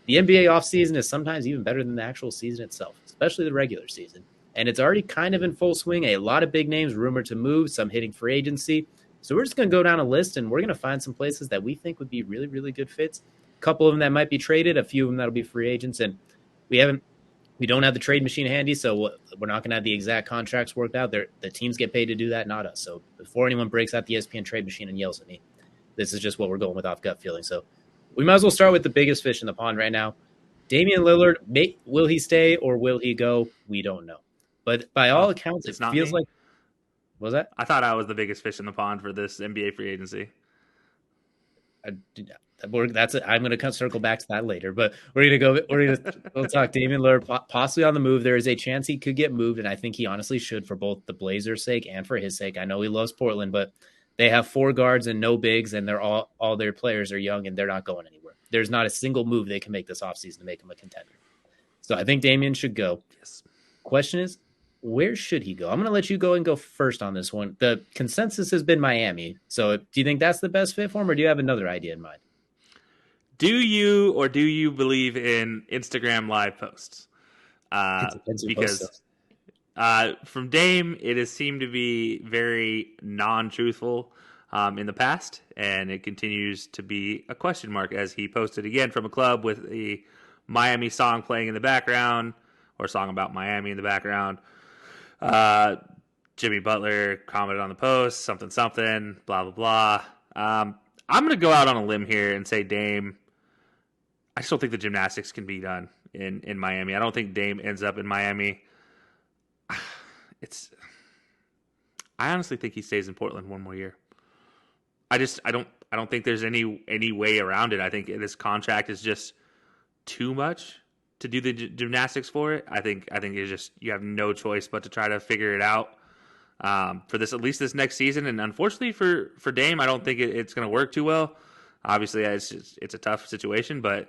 the NBA offseason is sometimes even better than the actual season itself, especially the regular season. And it's already kind of in full swing. A lot of big names rumored to move, some hitting free agency. So we're just going to go down a list and we're going to find some places that we think would be really, really good fits. A couple of them that might be traded, a few of them that'll be free agents. And we haven't we don't have the trade machine handy, so we're not going to have the exact contracts worked out. The teams get paid to do that, not us. So before anyone breaks out the ESPN trade machine and yells at me, this is just what we're going with off gut feeling. So we might as well start with the biggest fish in the pond right now. Damian Lillard, will he stay or will he go? We don't know. But by all Oh, accounts, it it's not feels me. like what was that? I thought I was the biggest fish in the pond for this NBA free agency. I, that's it. I'm going to circle back to that later, but we're going to go. We'll talk Damian Lillard possibly on the move. There is a chance he could get moved, and I think he honestly should for both the Blazers' sake and for his sake. I know he loves Portland, but they have 4 guards and no bigs, and they're all their players are young and they're not going anywhere. There's not a single move they can make this offseason to make him a contender. So I think Damian should go. Yes. Question is, where should he go? I'm going to let you go first on this one. The consensus has been Miami. So do you think that's the best fit for him, or do you have another idea in mind? Do you believe in Instagram live posts? It depends who posts Because those. from Dame, it has seemed to be very non-truthful in the past, and it continues to be a question mark as he posted again from a club with a Miami song playing in the background, or a song about Miami in the background. Uh, Jimmy Butler commented on the post, something, blah, blah, blah. I'm going to go out on a limb here and say Dame. I still think the gymnastics can be done in Miami. I don't think Dame ends up in Miami. It's. I honestly think he stays in Portland one more year. I don't think there's any way around it. I think this contract is just too much to do the gymnastics for it. I think it's just you have no choice but to try to figure it out for this, at least this next season. And unfortunately for Dame, I don't think it's going to work too well. Obviously, it's a tough situation, but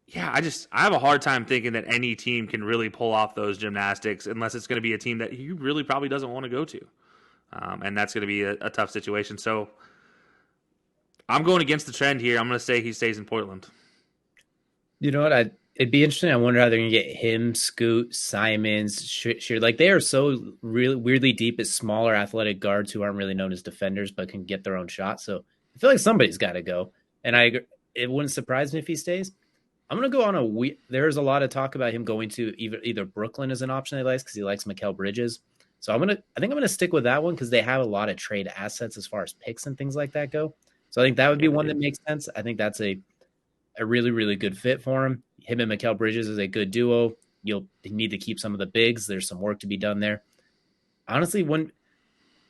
yeah, I have a hard time thinking that any team can really pull off those gymnastics unless it's going to be a team that he really probably doesn't want to go to, and that's going to be a tough situation. So I'm going against the trend here. I'm going to say he stays in Portland. You know what? It'd be interesting. I wonder how they're going to get him, Scoot, Simons, Sheer. Like they are so really weirdly deep as smaller athletic guards who aren't really known as defenders but can get their own shot. So I feel like somebody's got to go. And I agree. It wouldn't surprise me if he stays. I'm going to go on there's a lot of talk about him going to either Brooklyn as an option he likes because he likes Mikal Bridges. So I think I'm going to stick with that one because they have a lot of trade assets as far as picks and things like that go. So I think that would be Yeah, they one do. that makes sense. I think that's a really, really good fit for him. Him and Mikal Bridges is a good duo. You'll need to keep some of the bigs. There's some work to be done there. Honestly,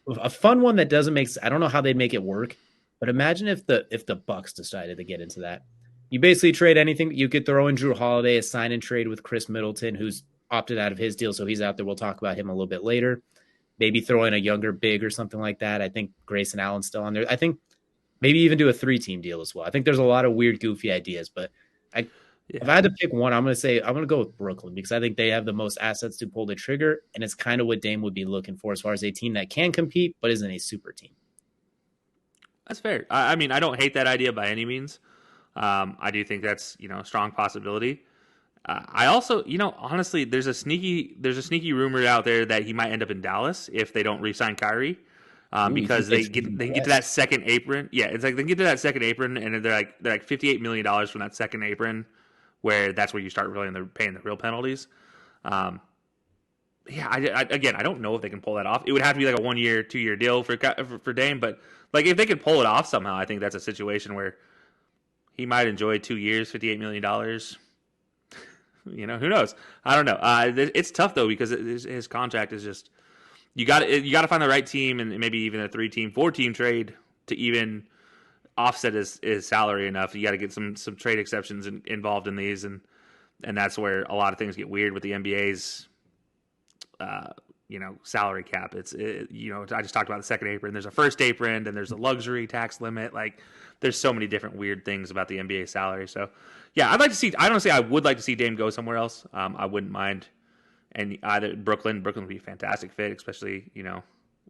a fun one that doesn't make I don't know how they'd make it work, but imagine if the Bucks decided to get into that. You basically trade anything. You could throw in Drew Holiday, a sign and trade with Chris Middleton, who's opted out of his deal, so he's out there. We'll talk about him a little bit later. Maybe throw in a younger big or something like that. I think Grayson Allen's still on there. I think maybe even do a 3-team deal as well. I think there's a lot of weird, goofy ideas, but if Yeah. I had to pick one, I'm going to go with Brooklyn because I think they have the most assets to pull the trigger, and it's kind of what Dame would be looking for as far as a team that can compete but isn't a super team. That's fair. I mean, I don't hate that idea by any means. I do think that's a strong possibility. I also, honestly, there's a sneaky rumor out there that he might end up in Dallas if they don't re-sign Kyrie, Ooh, because they can get to that second apron. Yeah, it's like they get to that second apron, and they're like $58 million from that second apron, where that's where you start really paying the real penalties. Yeah, again, I don't know if they can pull that off. It would have to be like a 1-year, 2-year deal for Dame, but like if they could pull it off somehow, I think that's a situation where he might enjoy 2 years, $58 million. Who knows? I don't know. It's tough though because his contract is just you got to find the right team and maybe even a 3-team, 4-team trade to even offset his salary enough. You got to get some trade exceptions involved in these, and that's where a lot of things get weird with the NBA's salary cap. I just talked about the second apron. There's a first apron, and there's a luxury tax limit. Like, there's so many different weird things about the NBA salary. So, yeah, I'd like to see. I don't say I would like to see Dame go somewhere else. I wouldn't mind, and either Brooklyn would be a fantastic fit, especially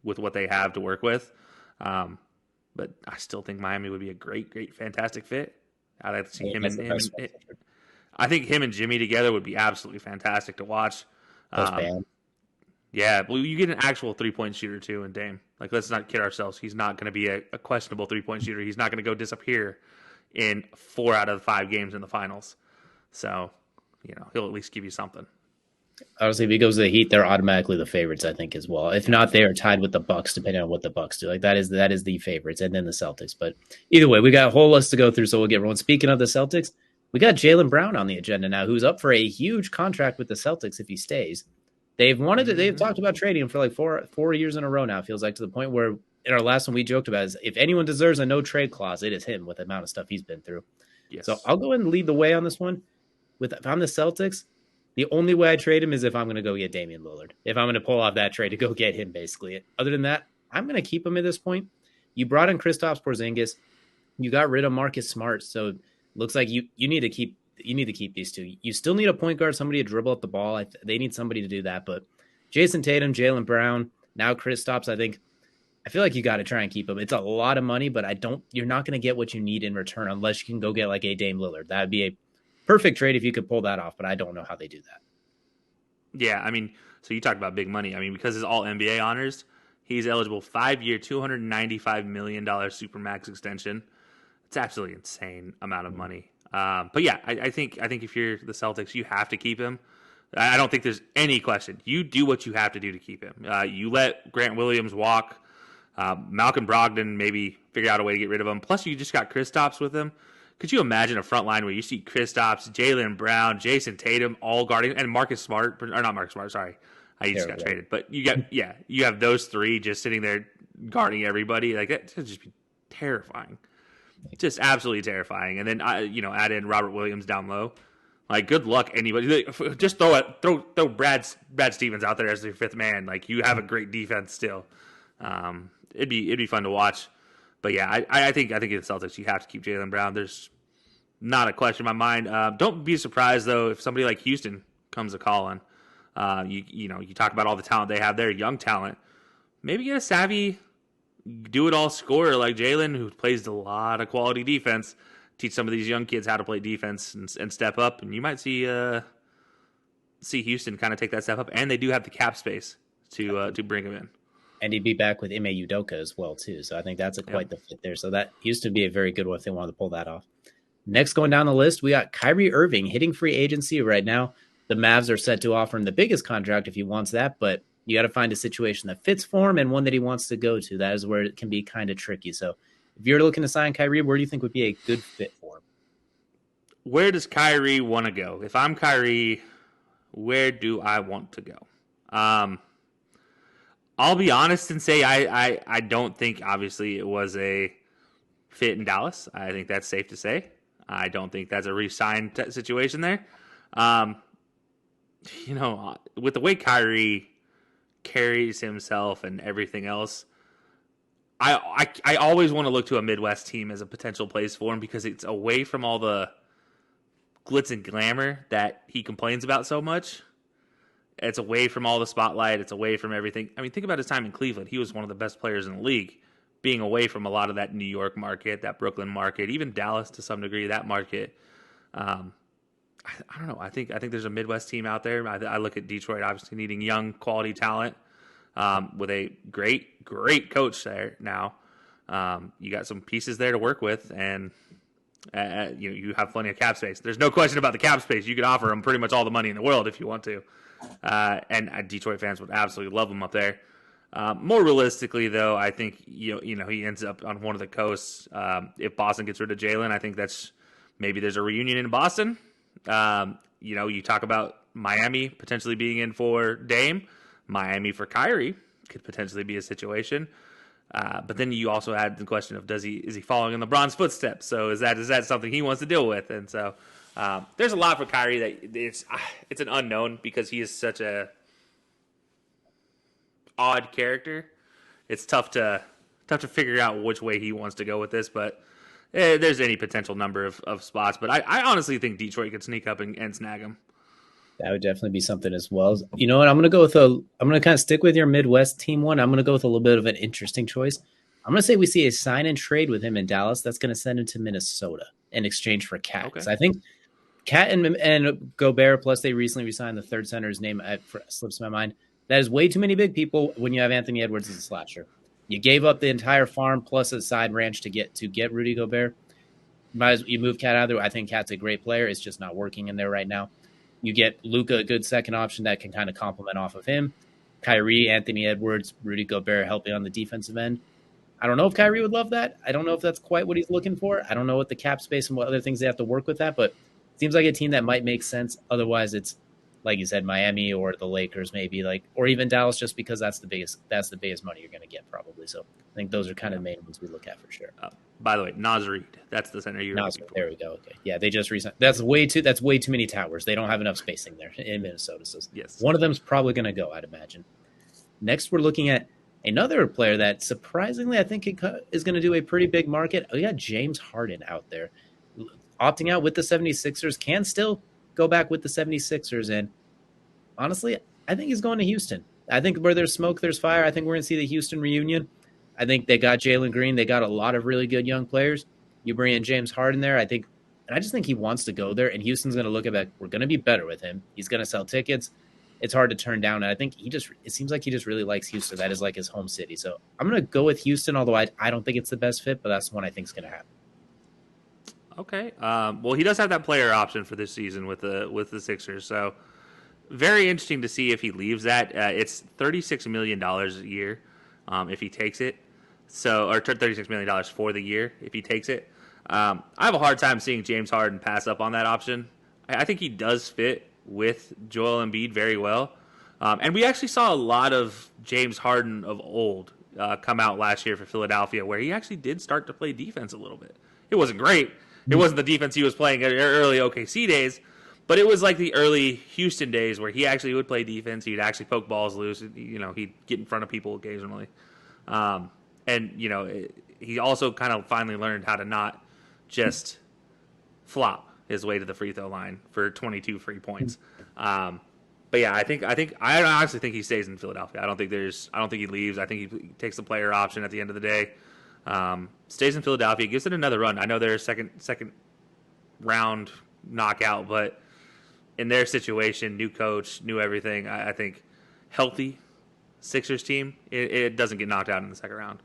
with what they have to work with. But I still think Miami would be a great, fantastic fit. I'd like to see him. I think him and Jimmy together would be absolutely fantastic to watch. Plus Um, Bam. yeah, but you get an actual 3-point shooter too in Dame. Like, let's not kid ourselves. He's not going to be a questionable 3-point shooter. He's not going to go disappear in 4 out of the 5 games in the finals. So, he'll at least give you something. Honestly, if he goes to the Heat, they're automatically the favorites, I think, as well. If not, they are tied with the Bucks, depending on what the Bucks do. Like that is the favorites, and then the Celtics. But either way, we got a whole list to go through, so we'll get rolling. Speaking of the Celtics, we got Jaylen Brown on the agenda now, who's up for a huge contract with the Celtics if he stays. They've wanted to. They've talked about trading him for like four years in a row now. It feels like, to the point where in our last one we joked about is, if anyone deserves a no trade clause, it is him, with the amount of stuff he's been through. Yes. So I'll go ahead and lead the way on this one. If I'm the Celtics, the only way I trade him is if I'm going to go get Damian Lillard. If I'm going to pull off that trade to go get him, basically. Other than that, I'm going to keep him at this point. You brought in Kristaps Porzingis. You got rid of Marcus Smart, so it looks like you need to keep these two. You still need a point guard, somebody to dribble up the ball. They need somebody to do that. But Jason Tatum, Jaylen Brown, now Kristaps, I feel like you got to try and keep him. It's a lot of money, but you're not going to get what you need in return unless you can go get like a Dame Lillard. That would be a perfect trade if you could pull that off, but I don't know how they do that. Yeah, so you talk about big money. Because his all NBA honors, he's eligible 5-year, $295 million Supermax extension. It's absolutely insane amount of money. But yeah, I think if you're the Celtics, you have to keep him. I don't think there's any question. You do what you have to do to keep him. You let Grant Williams walk. Malcolm Brogdon, maybe figure out a way to get rid of him. Plus, you just got Kristaps with him. Could you imagine a front line where you see Kristaps, Jaylen Brown, Jason Tatum all guarding, and Marcus Smart, or not Marcus Smart, sorry, he just got traded. But you have those three just sitting there guarding everybody. Like, that would just be terrifying, just absolutely terrifying. And then add in Robert Williams down low. Like, good luck, anybody. Just throw Brad Stevens out there as their fifth man. Like, you have a great defense still. It'd be fun to watch. But yeah, I think in the Celtics you have to keep Jaylen Brown. There's not a question in my mind. Don't be surprised though if somebody like Houston comes a calling. You talk about all the talent they have there, young talent. Maybe get a savvy, do it all scorer like Jaylen, who plays a lot of quality defense. Teach some of these young kids how to play defense and step up, and you might see Houston kind of take that step up. And they do have the cap space to bring him in. And he'd be back with Ime Udoka as well, too. So I think that's quite the fit there. So that used to be a very good one if they wanted to pull that off. Next, going down the list, we got Kyrie Irving hitting free agency right now. The Mavs are set to offer him the biggest contract if he wants that, but you got to find a situation that fits for him and one that he wants to go to. That is where it can be kind of tricky. So if you're looking to sign Kyrie, where do you think would be a good fit for him? Where does Kyrie want to go? If I'm Kyrie, where do I want to go? I'll be honest and say I don't think, obviously, it was a fit in Dallas. I think that's safe to say. I don't think that's a re-sign situation there. With the way Kyrie carries himself and everything else, I always want to look to a Midwest team as a potential place for him because it's away from all the glitz and glamour that he complains about so much. It's away from all the spotlight. It's away from everything. Think about his time in Cleveland. He was one of the best players in the league, being away from a lot of that New York market, that Brooklyn market, even Dallas to some degree, that market. I don't know. I think there's a Midwest team out there. I look at Detroit, obviously needing young, quality talent with a great coach there now. You got some pieces there to work with, and you have plenty of cap space. There's no question about the cap space. You could offer them pretty much all the money in the world if you want to. And Detroit fans would absolutely love him up there. More realistically, though, I think he ends up on one of the coasts. If Boston gets rid of Jaylen, I think maybe there's a reunion in Boston. You talk about Miami potentially being in for Dame, Miami for Kyrie could potentially be a situation. But then you also add the question of is he following in LeBron's footsteps? So is that something he wants to deal with? And so there's a lot for Kyrie that it's an unknown because he is such a odd character. It's tough to figure out which way he wants to go with this, but there's any potential number of spots. But I honestly think Detroit could sneak up and snag him. That would definitely be something as well. You know what? I'm going to kind of stick with your Midwest team one. I'm going to go with a little bit of an interesting choice. I'm going to say we see a sign and trade with him in Dallas. That's going to send him to Minnesota in exchange for Cat. Okay. I think Cat and Gobert, plus they recently resigned the third center's name slips my mind. That is way too many big people when you have Anthony Edwards as a slasher. You gave up the entire farm plus a side ranch to get Rudy Gobert. You move Cat out of there. I think Cat's a great player. It's just not working in there right now. You get Luka, a good second option that can kind of complement off of him. Kyrie, Anthony Edwards, Rudy Gobert helping on the defensive end. I don't know if Kyrie would love that. I don't know if that's quite what he's looking for. I don't know what the cap space and what other things they have to work with that, but it seems like a team that might make sense. Otherwise, it's like you said, Miami or the Lakers, maybe or even Dallas, just because that's the biggest money you're going to get probably. So I think those are kind of the main ones we look at for sure. By the way, Naz Reid, that's the center you're looking for. There we go. Okay, yeah, they just recently. That's way too many towers. They don't have enough spacing there in Minnesota. So yes, one of them's probably going to go, I'd imagine. Next, we're looking at another player that surprisingly I think is going to do a pretty big market. We got James Harden out there opting out with the 76ers, can still go back with the 76ers. And honestly, I think he's going to Houston. I think where there's smoke, there's fire. I think we're going to see the Houston reunion. I think they got Jalen Green. They got a lot of really good young players. You bring in James Harden there, I just think he wants to go there. And Houston's going to look at that. We're going to be better with him. He's going to sell tickets. It's hard to turn down. And I think it seems like he just really likes Houston. That is like his home city. So I'm going to go with Houston, although I don't think it's the best fit, but that's the one I think is going to happen. Okay. Well, he does have that player option for this season with the Sixers. So very interesting to see if he leaves that. It's $36 million a year if he takes it. So, or $36 million for the year if he takes it. I have a hard time seeing James Harden pass up on that option. I think he does fit with Joel Embiid very well. And we actually saw a lot of James Harden of old come out last year for Philadelphia, where he actually did start to play defense a little bit. It wasn't great. It wasn't the defense he was playing in early OKC days, but it was like the early Houston days where he actually would play defense. He'd actually poke balls loose. He'd get in front of people occasionally. And he also kind of finally learned how to not just flop his way to the free throw line for 22 free points. But yeah, I honestly think he stays in Philadelphia. I don't think he leaves. I think he takes the player option at the end of the day. Stays in Philadelphia, gives it another run. I know they're a second round knockout, but in their situation, new coach, new everything, I think healthy Sixers team, it doesn't get knocked out in the second round.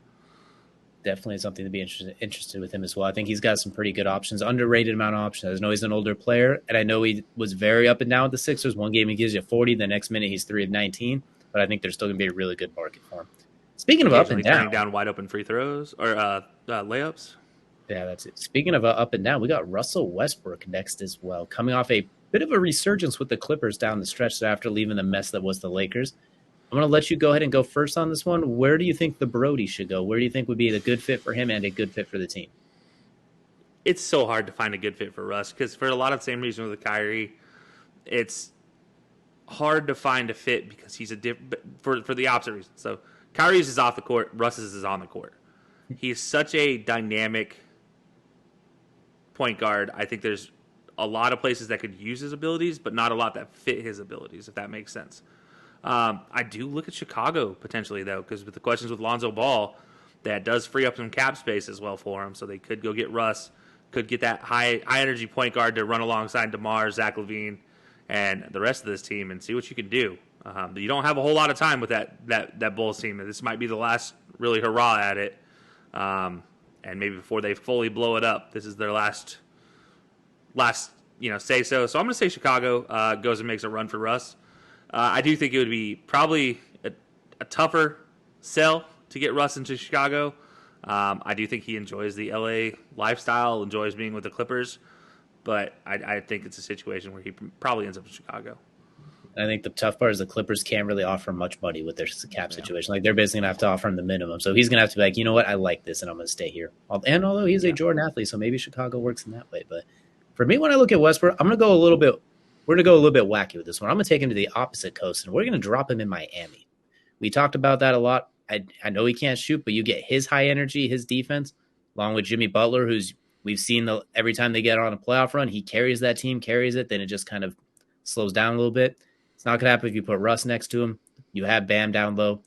Definitely something to be interested with him as well. I think he's got some pretty good options, underrated amount of options. I know he's an older player, and I know he was very up and down with the Sixers. One game he gives you 40, the next minute he's 3 of 19, but I think there's still going to be a really good market for him. Speaking of up and down. Turning down wide open free throws or layups. Yeah, that's it. Speaking of up and down, we got Russell Westbrook next as well, coming off a bit of a resurgence with the Clippers down the stretch after leaving the mess that was the Lakers. I'm going to let you go ahead and go first on this one. Where do you think the Brody should go? Where do you think would be the good fit for him and a good fit for the team? It's so hard to find a good fit for Russ because for a lot of the same reason with Kyrie, it's hard to find a fit because he's for the opposite reason. So Kyrie's is off the court, Russ's is on the court. He's such a dynamic point guard. I think there's a lot of places that could use his abilities, but not a lot that fit his abilities, if that makes sense. I do look at Chicago potentially, though, because with the questions with Lonzo Ball, that does free up some cap space as well for him. So they could go get Russ, could get that high energy point guard to run alongside DeMar, Zach LaVine, and the rest of this team and see what you can do. You don't have a whole lot of time with that Bulls team. This might be the last really hurrah at it. And maybe before they fully blow it up, this is their last say so. So I'm going to say Chicago goes and makes a run for Russ. I do think it would be probably a tougher sell to get Russ into Chicago. I do think he enjoys the LA lifestyle, enjoys being with the Clippers, but I think it's a situation where he probably ends up in Chicago. I think the tough part is the Clippers can't really offer much money with their cap situation. Like they're basically going to have to offer him the minimum. So he's going to have to be like, you know what, I like this and I'm going to stay here. And although he's a Jordan athlete, so maybe Chicago works in that way. But for me, when I look at Westbrook, we're going to go a little bit wacky with this one. I'm going to take him to the opposite coast and we're going to drop him in Miami. We talked about that a lot. I know he can't shoot, but you get his high energy, his defense, along with Jimmy Butler, who's we've seen every time they get on a playoff run, he carries that team, carries it, then it just kind of slows down a little bit. It's not going to happen if you put Russ next to him. You have Bam down low.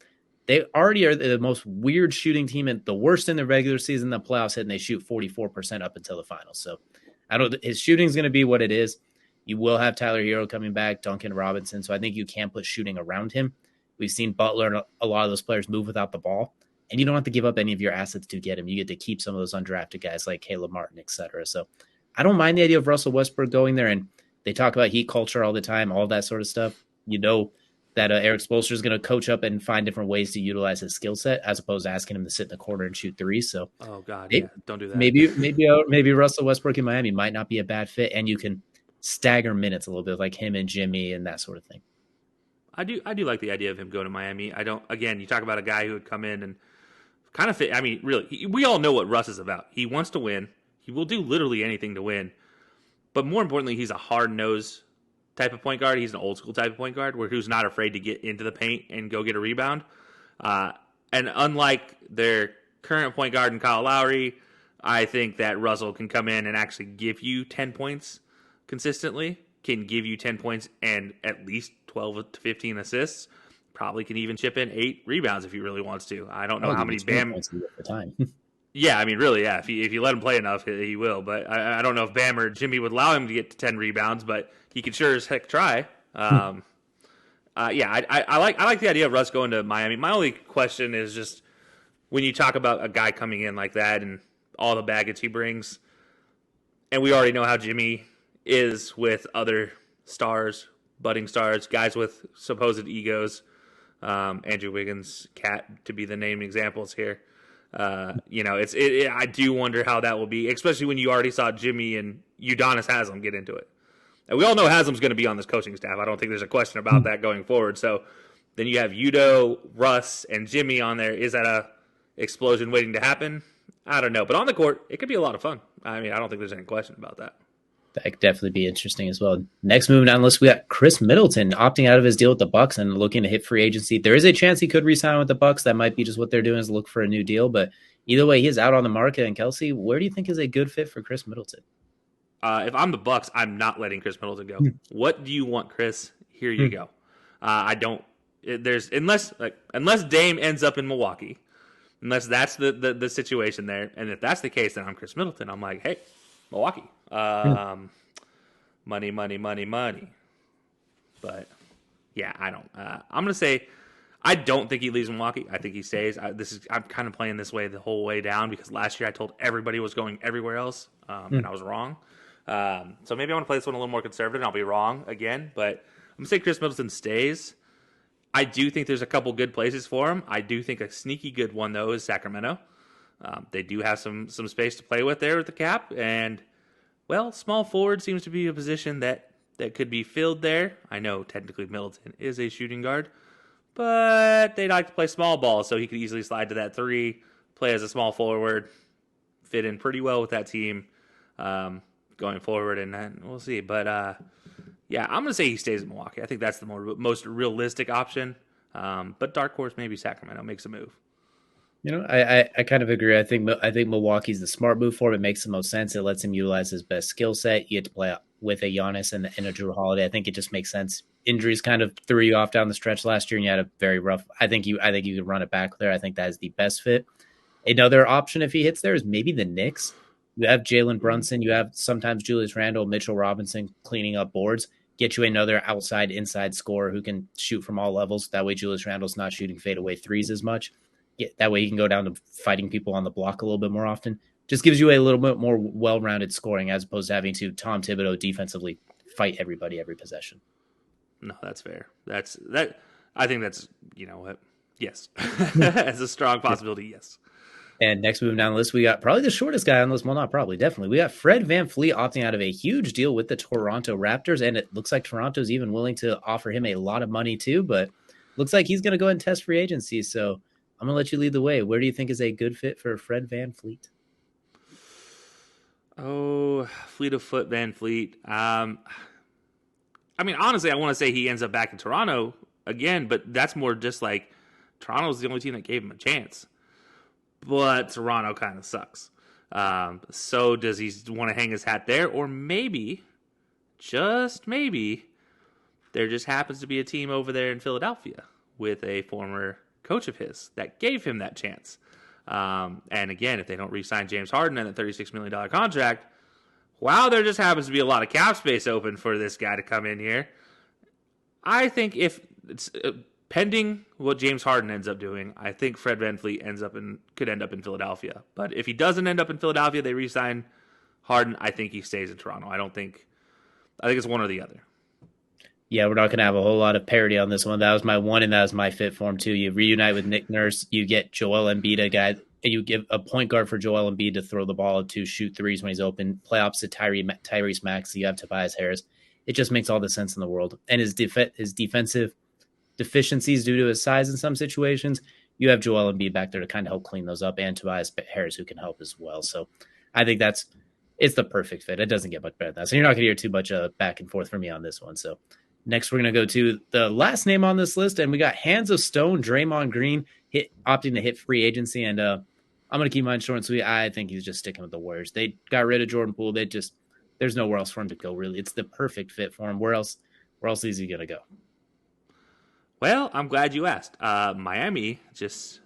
They already are the most weird shooting team and the worst in the regular season. The playoffs hit and they shoot 44% up until the finals. So his shooting is going to be what it is. You will have Tyler Hero coming back, Duncan Robinson. So I think you can put shooting around him. We've seen Butler and a lot of those players move without the ball. And you don't have to give up any of your assets to get him. You get to keep some of those undrafted guys like Caleb Martin, et cetera. So I don't mind the idea of Russell Westbrook going there. And they talk about heat culture all the time, all that sort of stuff. You know that Eric Spoelstra is going to coach up and find different ways to utilize his skill set as opposed to asking him to sit in the corner and shoot threes. So Oh God, maybe, yeah, don't do that. maybe Russell Westbrook in Miami might not be a bad fit, and you can stagger minutes a little bit, like him and Jimmy and that sort of thing. I do like the idea of him going to Miami. I don't. Again, you talk about a guy who would come in and kind of fit. I mean, really, we all know what Russ is about. He wants to win. He will do literally anything to win. But more importantly, he's a hard-nosed type of point guard. He's an old-school type of point guard who's not afraid to get into the paint and go get a rebound. And unlike their current point guard in Kyle Lowry, I think that Russell can come in and actually give you 10 points consistently, can give you 10 points and at least 12 to 15 assists. Probably can even chip in 8 rebounds if he really wants to. I don't know how many Bam points at the time. Yeah, I mean, really, yeah. If you let him play enough, he will. But I don't know if Bam or Jimmy would allow him to get to 10 rebounds, but he could sure as heck try. Yeah, I like the idea of Russ going to Miami. My only question is just when you talk about a guy coming in like that and all the baggage he brings, and we already know how Jimmy is with other stars, budding stars, guys with supposed egos. Andrew Wiggins, Cat to be the named examples here. I do wonder how that will be, especially when you already saw Jimmy and Udonis Haslem get into it. And we all know Haslem's going to be on this coaching staff. I don't think there's a question about that going forward. So then you have Udo, Russ, and Jimmy on there. Is that a explosion waiting to happen? I don't know. But on the court, it could be a lot of fun. I mean, I don't think there's any question about that. That could definitely be interesting as well. Next move down the list, we got Chris Middleton opting out of his deal with the Bucks and looking to hit free agency. There is a chance he could re-sign with the Bucks. That might be just what they're doing is look for a new deal. But either way, he's out on the market. And Kelsey, where do you think is a good fit for Chris Middleton? If I'm the Bucks, I'm not letting Chris Middleton go. What do you want, Chris? Here you go. I don't. Unless Dame ends up in Milwaukee, unless that's the situation there, and if that's the case, then I'm Chris Middleton. I'm like, hey, Milwaukee. Money. But yeah, I don't. I'm gonna say I don't think he leaves Milwaukee. I think he stays. I'm kind of playing this way the whole way down because last year I told everybody was going everywhere else, and I was wrong. So maybe I want to play this one a little more conservative, and I'll be wrong again. But I'm gonna say Chris Middleton stays. I do think there's a couple good places for him. I do think a sneaky good one though is Sacramento. They do have some space to play with there with the cap, and well, small forward seems to be a position that could be filled there. I know technically Middleton is a shooting guard, but they like to play small ball, so he could easily slide to that 3, play as a small forward, fit in pretty well with that team going forward, and then we'll see. But yeah, I'm going to say he stays in Milwaukee. I think that's the most realistic option. But dark horse, maybe Sacramento makes a move. You know, I kind of agree. I think Milwaukee's the smart move for him. It makes the most sense. It lets him utilize his best skill set. You get to play with a Giannis and a Drew Holiday. I think it just makes sense. Injuries kind of threw you off down the stretch last year, and you had a very rough. I think you could run it back there. I think that is the best fit. Another option if he hits there is maybe the Knicks. You have Jalen Brunson. You have sometimes Julius Randle, Mitchell Robinson cleaning up boards. Get you another outside, inside scorer who can shoot from all levels. That way Julius Randle's not shooting fadeaway threes as much. That way you can go down to fighting people on the block a little bit more often. Just gives you a little bit more well-rounded scoring as opposed to having to Tom Thibodeau defensively fight everybody every possession. No, that's fair. I think that's, yes. As a strong possibility, yes. And next moving down the list, we got probably the shortest guy on the list. Well, not probably, definitely. We got Fred VanVleet opting out of a huge deal with the Toronto Raptors, and it looks like Toronto's even willing to offer him a lot of money too, but looks like he's going to go ahead and test free agency, so I'm going to let you lead the way. Where do you think is a good fit for Fred VanVleet? Oh, Fleet of Foot VanVleet. I mean, honestly, I want to say he ends up back in Toronto again, but that's more just like Toronto's the only team that gave him a chance. But Toronto kind of sucks. So does he want to hang his hat there? Or maybe, just maybe, there just happens to be a team over there in Philadelphia with a former coach of his that gave him that chance. And again, if they don't re-sign James Harden and a $36 million contract, wow, there just happens to be a lot of cap space open for this guy to come in here. I think if it's pending what James Harden ends up doing, I think Fred VanVleet could end up in Philadelphia. But if he doesn't end up in Philadelphia, they re-sign Harden. I think he stays in Toronto. I think it's one or the other. Yeah, we're not going to have a whole lot of parity on this one. That was my one, and that was my fit for him too. You reunite with Nick Nurse, you get Joel Embiid, a guy, you give a point guard for Joel Embiid to throw the ball to shoot threes when he's open. Play opposite Tyrese Maxey, you have Tobias Harris. It just makes all the sense in the world. And his defensive deficiencies due to his size in some situations, you have Joel Embiid back there to kind of help clean those up, and Tobias Harris who can help as well. So I think it's the perfect fit. It doesn't get much better than that. So you're not going to hear too much back and forth from me on this one. So next, we're going to go to the last name on this list, and we got Hands of Stone, Draymond Green, opting to hit free agency. And I'm going to keep mine short and sweet. I think he's just sticking with the Warriors. They got rid of Jordan Poole. There's nowhere else for him to go, really. It's the perfect fit for him. Where else is he going to go? Well, I'm glad you asked. Miami just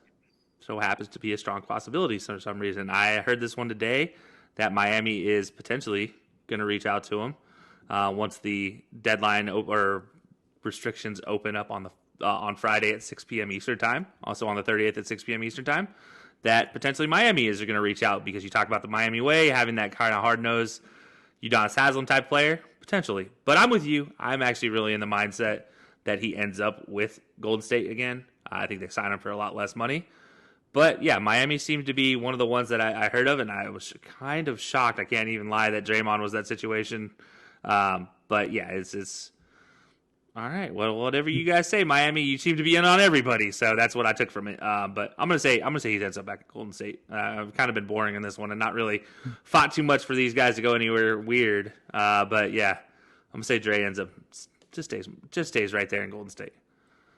so happens to be a strong possibility for some reason. I heard this one today that Miami is potentially going to reach out to him once the deadline or restrictions open up on Friday at 6 p.m. Eastern time, also on the 30th at 6 p.m. Eastern time, that potentially Miami is going to reach out because you talk about the Miami way, having that kind of hard-nosed Udonis Haslem type player, potentially. But I'm with you. I'm actually really in the mindset that he ends up with Golden State again. I think they sign him for a lot less money. But yeah, Miami seemed to be one of the ones that I heard of, and I was kind of shocked. I can't even lie that Draymond was that situation. But yeah, it's all right. Well, whatever you guys say, Miami, you seem to be in on everybody, so that's what I took from it. But I'm gonna say he ends up back at Golden State. I've kind of been boring in this one and not really fought too much for these guys to go anywhere weird. But yeah, I'm gonna say Dre ends up just stays right there in Golden State.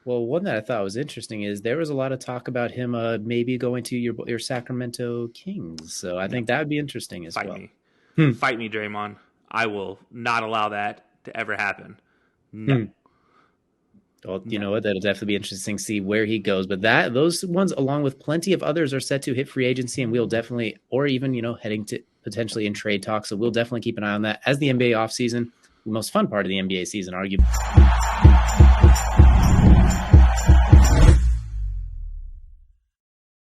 Well, one that I thought was interesting is there was a lot of talk about him maybe going to your Sacramento Kings. So I think that would be interesting as well. Fight me, Draymond. I will not allow that to ever happen. No. Well, you know what? That'll definitely be interesting to see where he goes. But those ones, along with plenty of others, are set to hit free agency, and we'll definitely, or even, heading to potentially in trade talks. So we'll definitely keep an eye on that as the NBA offseason, the most fun part of the NBA season, arguably.